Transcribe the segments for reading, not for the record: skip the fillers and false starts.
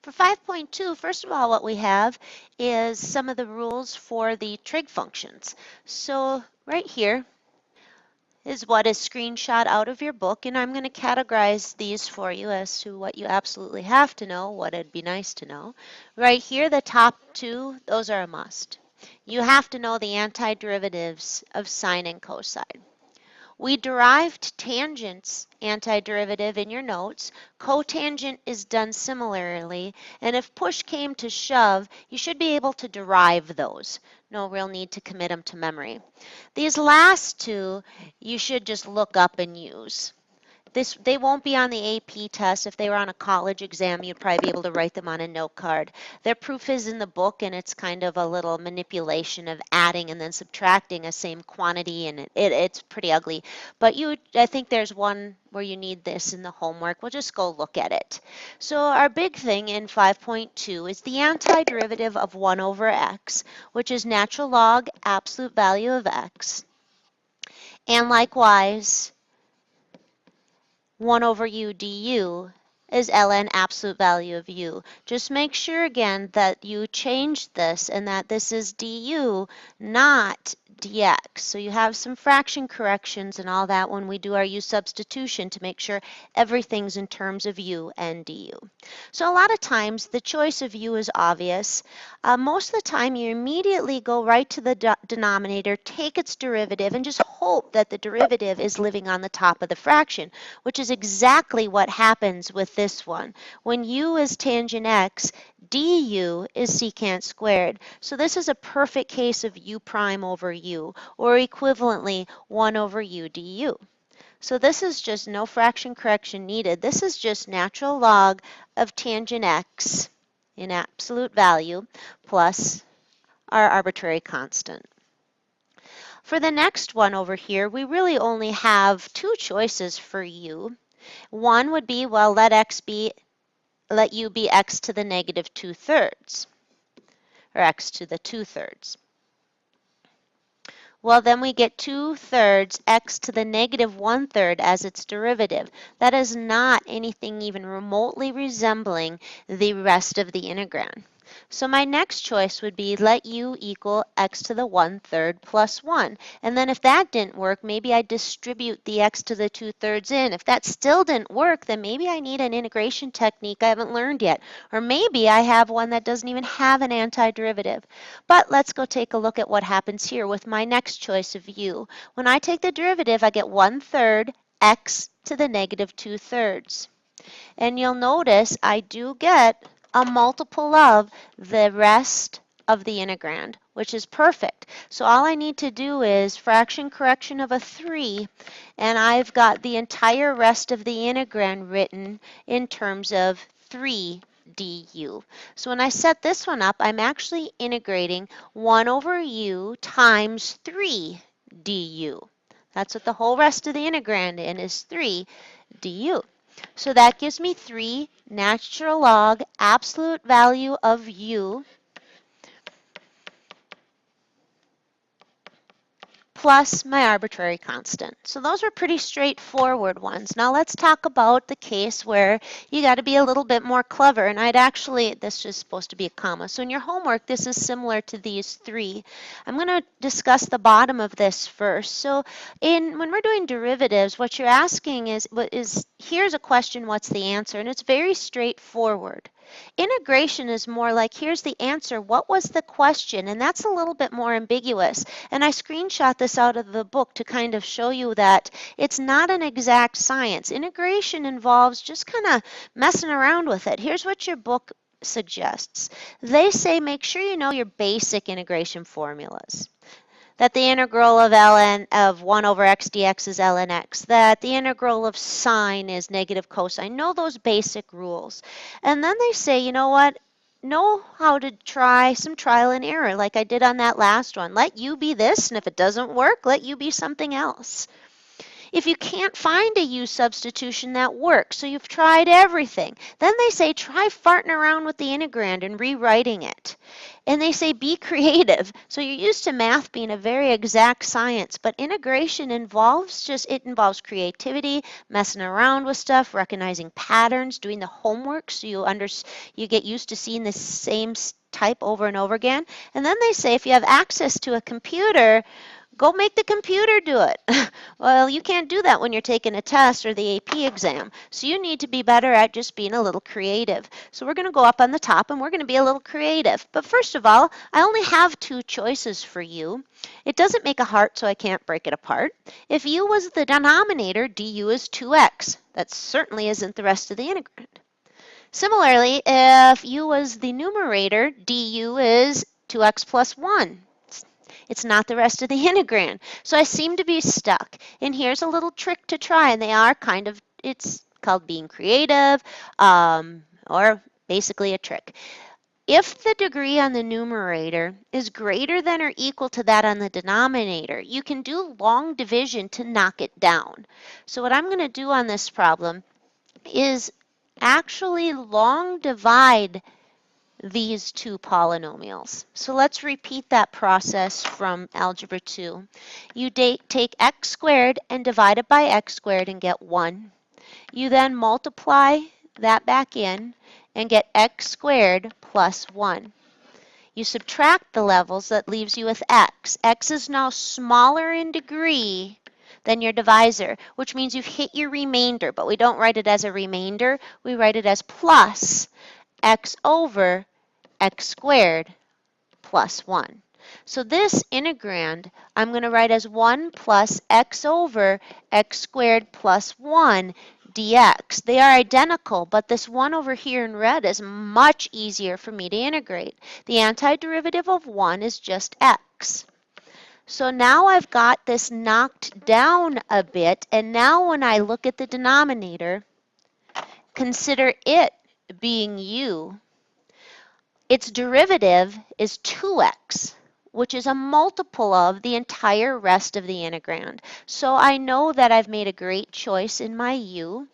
For 5.2, first of all, what we have is some of the rules for the trig functions. So right here is what is screenshot out of your book, and I'm going to categorize these for you as to what you absolutely have to know, what it'd be nice to know. Right here, the top two, those are a must. You have to know the antiderivatives of sine and cosine. We derived tangent's antiderivative in your notes. Cotangent is done similarly, and if push came to shove, you should be able to derive those. No real need to commit them to memory. These last two, you should just look up and use. They won't be on the AP test. If they were on a college exam, you'd probably be able to write them on a note card. Their proof is in the book, and it's kind of a little manipulation of adding and then subtracting a same quantity, and it's pretty ugly. But I think there's one where you need this in the homework. We'll just go look at it. So our big thing in 5.2 is the antiderivative of 1 over x, which is natural log absolute value of x. And likewise, 1 over u du is ln absolute value of u. Just make sure again that you change this and that this is du, not dx. So you have some fraction corrections and all that when we do our u substitution to make sure everything's in terms of u and du. So a lot of times the choice of u is obvious. Most of the time you immediately go right to the denominator, take its derivative, and just hope that the derivative is living on the top of the fraction, which is exactly what happens with this one. When u is tangent x, du is secant squared. So this is a perfect case of u prime over u, or equivalently 1 over u du. So this is just no fraction correction needed. This is just natural log of tangent x in absolute value plus our arbitrary constant. For the next one over here, we really only have two choices for u. One would be, well, let u be x to the negative 2/3, or x to the 2/3. Well, then we get 2/3 x to the negative 1/3 as its derivative. That is not anything even remotely resembling the rest of the integral. So my next choice would be let u equal x to the 1/3 plus 1. And then if that didn't work, maybe I distribute the x to the 2/3 in. If that still didn't work, then maybe I need an integration technique I haven't learned yet. Or maybe I have one that doesn't even have an antiderivative. But let's go take a look at what happens here with my next choice of u. When I take the derivative, I get 1/3 x to the negative 2/3. And you'll notice I do get a multiple of the rest of the integrand, which is perfect. So all I need to do is fraction correction of a 3, and I've got the entire rest of the integrand written in terms of 3 du. So when I set this one up, I'm actually integrating 1 over u times 3 du. That's what the whole rest of the integrand is 3 du. So that gives me 3 natural log absolute value of u plus my arbitrary constant. So those are pretty straightforward ones. Now let's talk about the case where you got to be a little bit more clever. And this is supposed to be a comma. So in your homework, this is similar to these 3. I'm going to discuss the bottom of this first. So when we're doing derivatives, what you're asking is here's a question, what's the answer? And it's very straightforward. Integration is more like, here's the answer, what was the question? And that's a little bit more ambiguous. And I screenshot this out of the book to kind of show you that it's not an exact science. Integration involves just kind of messing around with it. Here's what your book suggests. They say make sure you know your basic integration formulas. That the integral of 1 over x dx is ln x, that the integral of sine is negative cosine. Know those basic rules. And then they say, you know what? Know how to try some trial and error like I did on that last one. Let u be this, and if it doesn't work, let u be something else. if you can't find a u substitution that works, so you've tried everything, then they say try farting around with the integrand and rewriting it. And they say be creative. So you're used to math being a very exact science, but integration involves creativity, messing around with stuff, recognizing patterns, doing the homework so you get used to seeing the same type over and over again. And then they say if you have access to a computer, go make the computer do it. Well, you can't do that when you're taking a test or the AP exam. So you need to be better at just being a little creative. So we're going to go up on the top and we're going to be a little creative. But first of all, I only have two choices for u. It doesn't make a heart, so I can't break it apart. If u was the denominator, du is 2x. That certainly isn't the rest of the integrand. Similarly, if u was the numerator, du is 2x plus 1. It's not the rest of the integrand. So I seem to be stuck. And here's a little trick to try, and it's called being creative, or basically a trick. If the degree on the numerator is greater than or equal to that on the denominator, you can do long division to knock it down. So what I'm going to do on this problem is actually long divide these two polynomials. So let's repeat that process from Algebra 2. You take x squared and divide it by x squared and get 1. You then multiply that back in and get x squared plus 1. You subtract the levels, that leaves you with x. X is now smaller in degree than your divisor, which means you've hit your remainder, but we don't write it as a remainder, we write it as plus x over x squared plus 1. So this integrand I'm going to write as 1 plus x over x squared plus 1 dx. They are identical, but this 1 over here in red is much easier for me to integrate. The antiderivative of 1 is just x. So now I've got this knocked down a bit, and now when I look at the denominator, consider it being u. Its derivative is 2x, which is a multiple of the entire rest of the integrand. So I know that I've made a great choice in my u.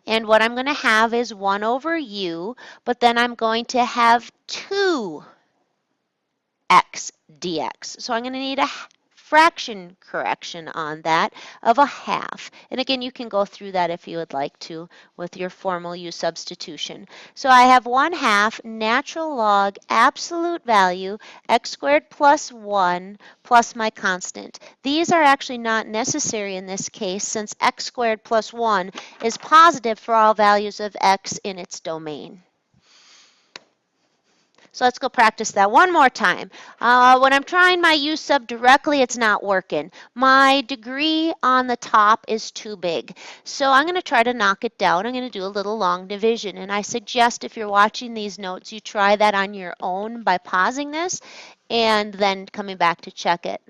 And what I'm going to have is 1 over u, but then I'm going to have 2x dx. So I'm going to need a fraction correction on that of a half. And again, you can go through that if you would like to with your formal u substitution. So I have 1/2 natural log absolute value x squared plus 1 plus my constant. These are actually not necessary in this case since x squared plus 1 is positive for all values of x in its domain. So let's go practice that one more time. When I'm trying my u sub directly, it's not working. My degree on the top is too big. So I'm going to try to knock it down. I'm going to do a little long division. And I suggest if you're watching these notes, you try that on your own by pausing this and then coming back to check it.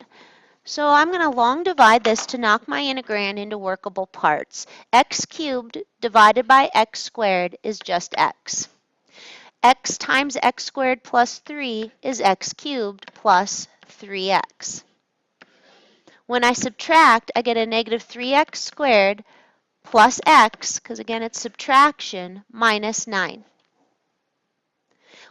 So I'm going to long divide this to knock my integrand into workable parts. X cubed divided by x squared is just x. X times x squared plus 3 is x cubed plus 3x. When I subtract, I get a negative 3x squared plus x, because again it's subtraction, minus 9.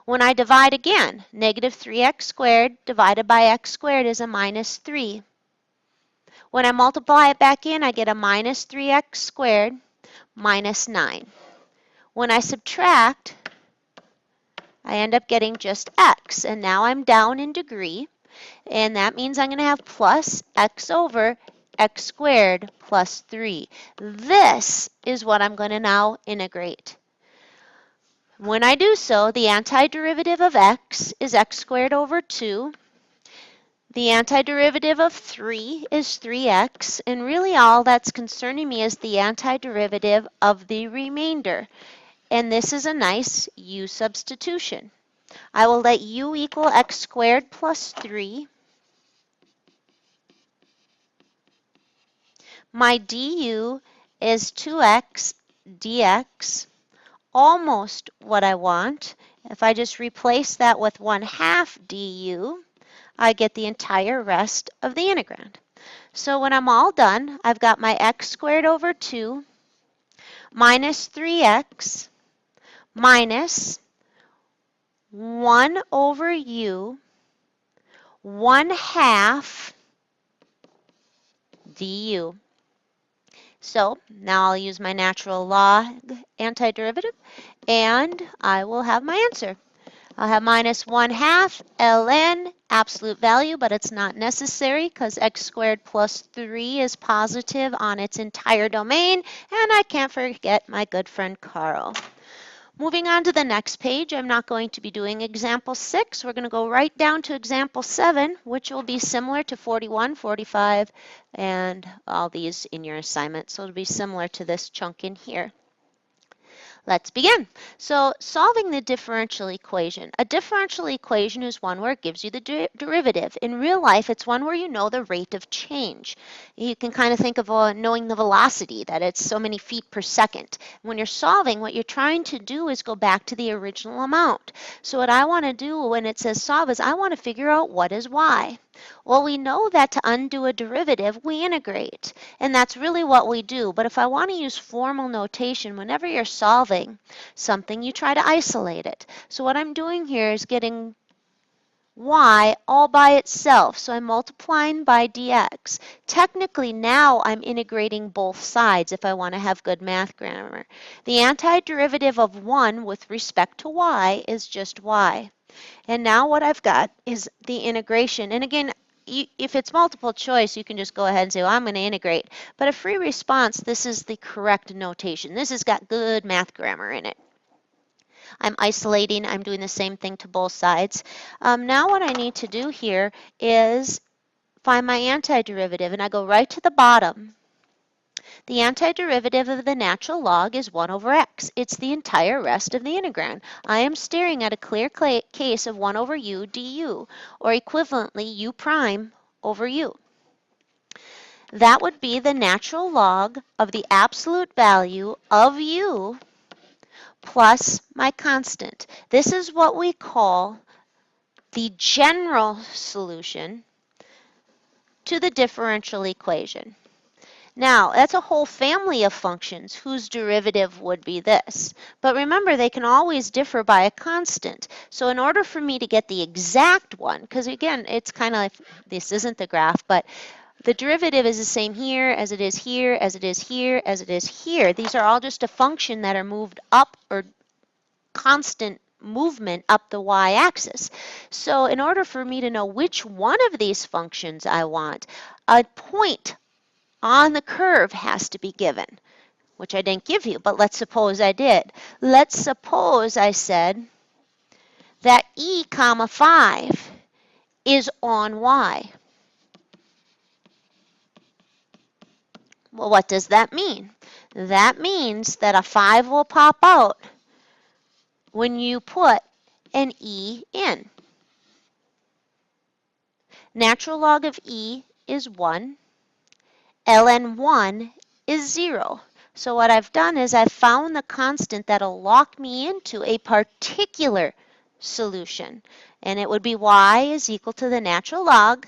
When I divide again, negative 3x squared divided by x squared is a minus 3. When I multiply it back in, I get a minus 3x squared minus 9. When I subtract, I end up getting just x, and now I'm down in degree, and that means I'm going to have plus x over x squared plus 3. This is what I'm going to now integrate. When I do so, the antiderivative of x is x squared over 2. The antiderivative of 3 is 3x, and really all that's concerning me is the antiderivative of the remainder. And this is a nice u substitution. I will let u equal x squared plus 3. My du is 2x dx, almost what I want. If I just replace that with 1/2 du, I get the entire rest of the integrand. So when I'm all done, I've got my x squared over 2 minus 3x minus 1 over u 1/2 du. So now I'll use my natural log antiderivative, and I will have my answer. I'll have minus 1/2 ln absolute value, but it's not necessary because x squared plus 3 is positive on its entire domain, and I can't forget my good friend Carl. Moving on to the next page, I'm not going to be doing example 6. We're going to go right down to example 7, which will be similar to 41, 45, and all these in your assignment. So it'll be similar to this chunk in here. Let's begin. So solving the differential equation. A differential equation is one where it gives you the derivative. In real life, it's one where you know the rate of change. You can kind of think of knowing the velocity, that it's so many feet per second. When you're solving, what you're trying to do is go back to the original amount. So what I want to do when it says solve is I want to figure out what is y. Well, we know that to undo a derivative, we integrate, and that's really what we do. But if I want to use formal notation, whenever you're solving something, you try to isolate it. So what I'm doing here is getting y all by itself. So I'm multiplying by dx. Technically, now I'm integrating both sides if I want to have good math grammar. The antiderivative of 1 with respect to y is just y. And now what I've got is the integration. And again, if it's multiple choice, you can just go ahead and say, well, I'm going to integrate. But a free response, this is the correct notation. This has got good math grammar in it. I'm isolating. I'm doing the same thing to both sides. Now what I need to do here is find my antiderivative. And I go right to the bottom. The antiderivative of the natural log is 1 over x. It's the entire rest of the integral. I am staring at a clear case of 1 over u du, or equivalently u prime over u. That would be the natural log of the absolute value of u plus my constant. This is what we call the general solution to the differential equation. Now, that's a whole family of functions whose derivative would be this. But remember, they can always differ by a constant. So in order for me to get the exact one, because again, it's kind of like, this isn't the graph, but the derivative is the same here as it is here, as it is here, as it is here. These are all just a function that are moved up, or constant movement up the y-axis. So in order for me to know which one of these functions I want, a point on the curve has to be given, which I didn't give you, but let's suppose I did. Let's suppose I said that e comma 5 is on y. Well, what does that mean? That means that a 5 will pop out when you put an e in. Natural log of e is 1. ln 1 is 0. So what I've done is I've found the constant that'll lock me into a particular solution. And it would be y is equal to the natural log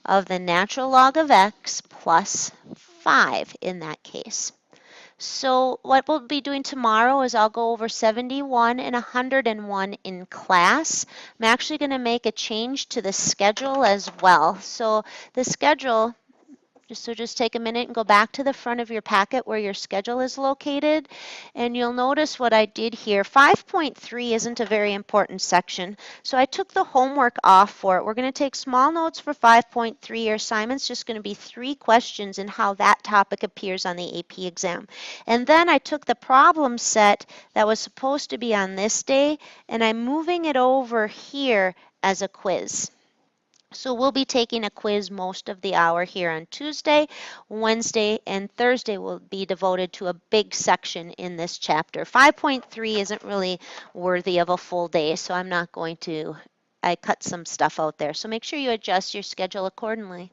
of the natural log of x plus 5 in that case. So what we'll be doing tomorrow is I'll go over 71 and 101 in class. I'm actually going to make a change to the schedule as well. So the schedule, just take a minute and go back to the front of your packet where your schedule is located, and you'll notice what I did here. 5.3 isn't a very important section, so I took the homework off for it. We're going to take small notes for 5.3. Your assignment's just going to be 3 questions and how that topic appears on the AP exam. And then I took the problem set that was supposed to be on this day, and I'm moving it over here as a quiz. So we'll be taking a quiz most of the hour here on Tuesday. Wednesday and Thursday will be devoted to a big section in this chapter. 5.3 isn't really worthy of a full day, so I'm not going to, I cut some stuff out there. So make sure you adjust your schedule accordingly.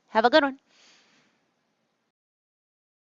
Have a good one.